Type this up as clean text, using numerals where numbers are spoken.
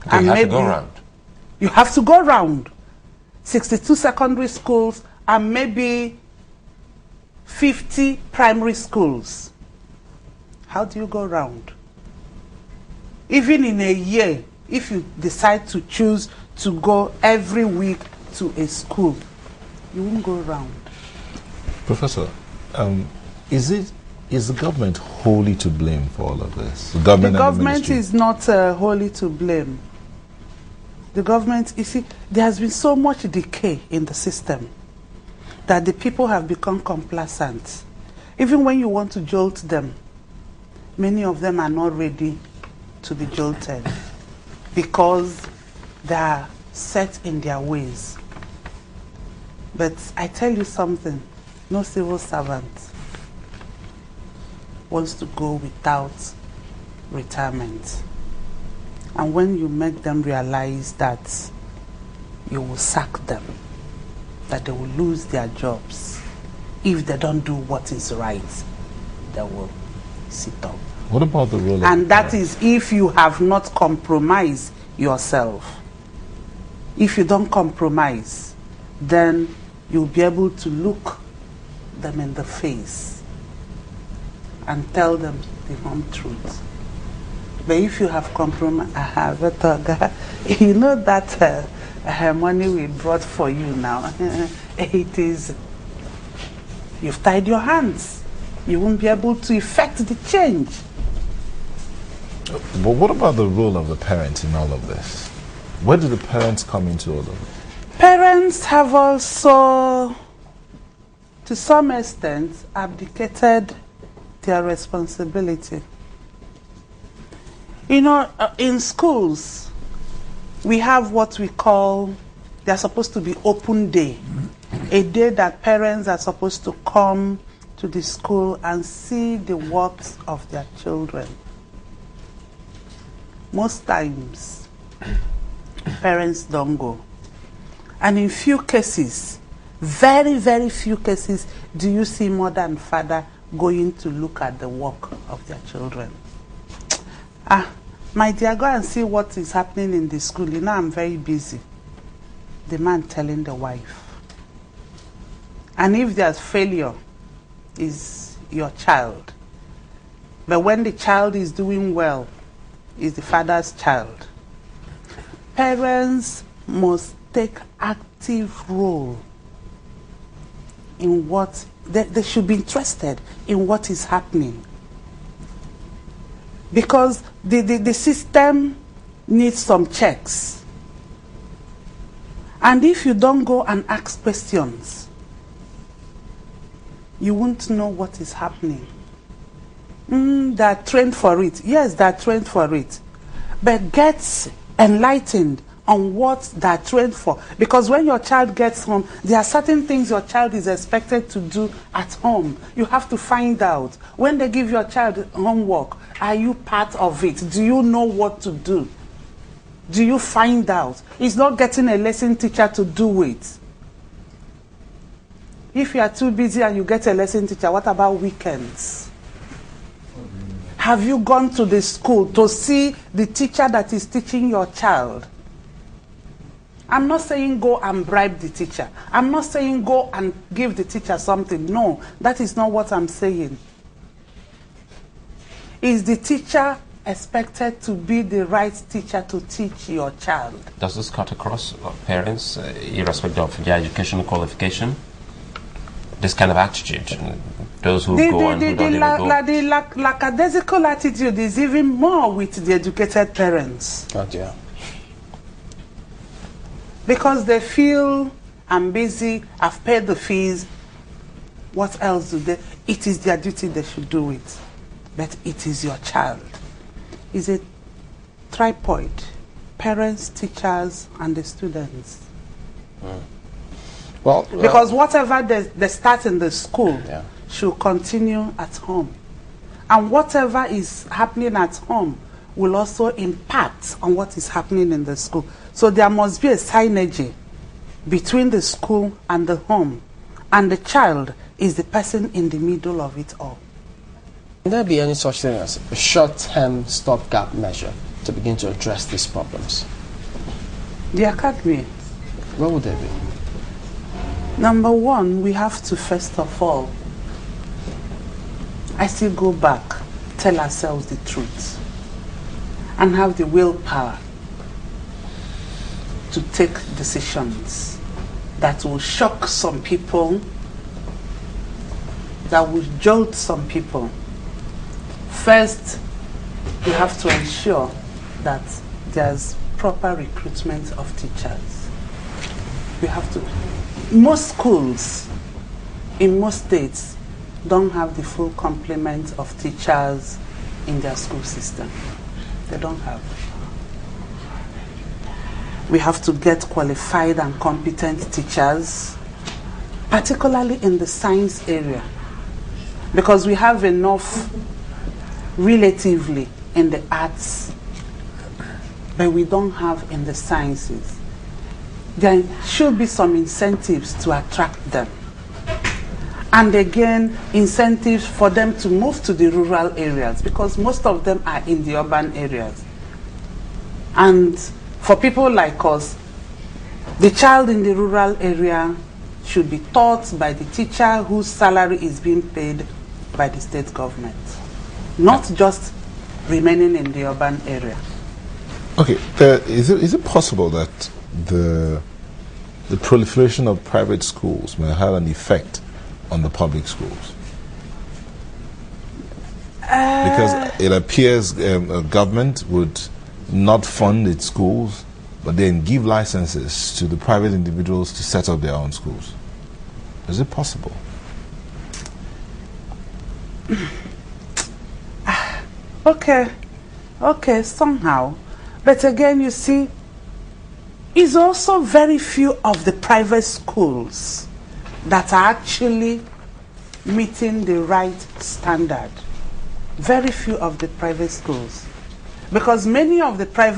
Okay, and you have to go around. You have to go around 62 secondary schools and maybe 50 primary schools. How do you go around? Even in a year, if you decide to choose to go every week to a school, you won't go around. Professor, is the government wholly to blame for all of this? The government is not wholly to blame. The government, you see, there has been so much decay in the system that the people have become complacent. Even when you want to jolt them, many of them are not ready to be jolted because they are set in their ways. But I tell you something, no civil servant wants to go without retirement. And when you make them realize that you will sack them, that they will lose their jobs, if they don't do what is right, they will sit up. What about the role of And that is if you have not compromised yourself. If you don't compromise, then you'll be able to look them in the face and tell them the home truth. But if you have compromised, you know that money we brought for you now, it is, you've tied your hands. You won't be able to effect the change. But what about the role of the parents in all of this? Where do the parents come into all of it? Parents have also, to some extent, abdicated their responsibility. You know, in schools, we have what we call, they're supposed to be open day. A day that parents are supposed to come to the school and see the works of their children. Most times, parents don't go. And in few cases, very, very few cases, do you see mother and father going to look at the work of their children. My dear, go and see what is happening in the school. You know, I'm very busy. The man telling the wife. And if there's failure, is your child. But when the child is doing well, is the father's child. Parents must take active role in what, they should be interested in what is happening. Because the system needs some checks. And if you don't go and ask questions, you won't know what is happening. They are trained for it. Yes, they are trained for it. But get enlightened on what they are trained for. Because when your child gets home, there are certain things your child is expected to do at home. You have to find out. When they give your child homework, are you part of it? Do you know what to do? Do you find out? It's not getting a lesson teacher to do it. If you are too busy and you get a lesson teacher, what about weekends? Have you gone to the school to see the teacher that is teaching your child? I'm not saying go and bribe the teacher. I'm not saying go and give the teacher something. No, that is not what I'm saying. Is the teacher expected to be the right teacher to teach your child? Does this cut across parents, irrespective of their educational qualification? This kind of attitude, those who go and who don't even go. The lackadaisical attitude is even more with the educated parents. Oh dear. Because they feel, I'm busy, I've paid the fees, what else do they? It is their duty, they should do it. But it is your child. It's a tripod, parents, teachers, and the students. Well, because whatever they start in the school should continue at home. And whatever is happening at home will also impact on what is happening in the school. So there must be a synergy between the school and the home. And the child is the person in the middle of it all. Can there be any such thing as a short-term stopgap measure to begin to address these problems? The academy. What would they be? Number one, we have to first of all, I still go back, tell ourselves the truth, and have the willpower to take decisions that will shock some people, that will jolt some people. First, we have to ensure that there's proper recruitment of teachers. We have to. Most schools in most states don't have the full complement of teachers in their school system. They don't have. We have to get qualified and competent teachers, particularly in the science area, because we have enough relatively in the arts, but we don't have in the sciences. There should be some incentives to attract them. And again, incentives for them to move to the rural areas, because most of them are in the urban areas. And for people like us, the child in the rural area should be taught by the teacher whose salary is being paid by the state government, not just remaining in the urban area. Okay, is it possible that the proliferation of private schools may have an effect on the public schools? Because it appears government would not fund its schools, but then give licenses to the private individuals to set up their own schools. Is it possible? Okay, somehow. But again, you see, it's also very few of the private schools that are actually meeting the right standard. Very few of the private schools. Because many of the private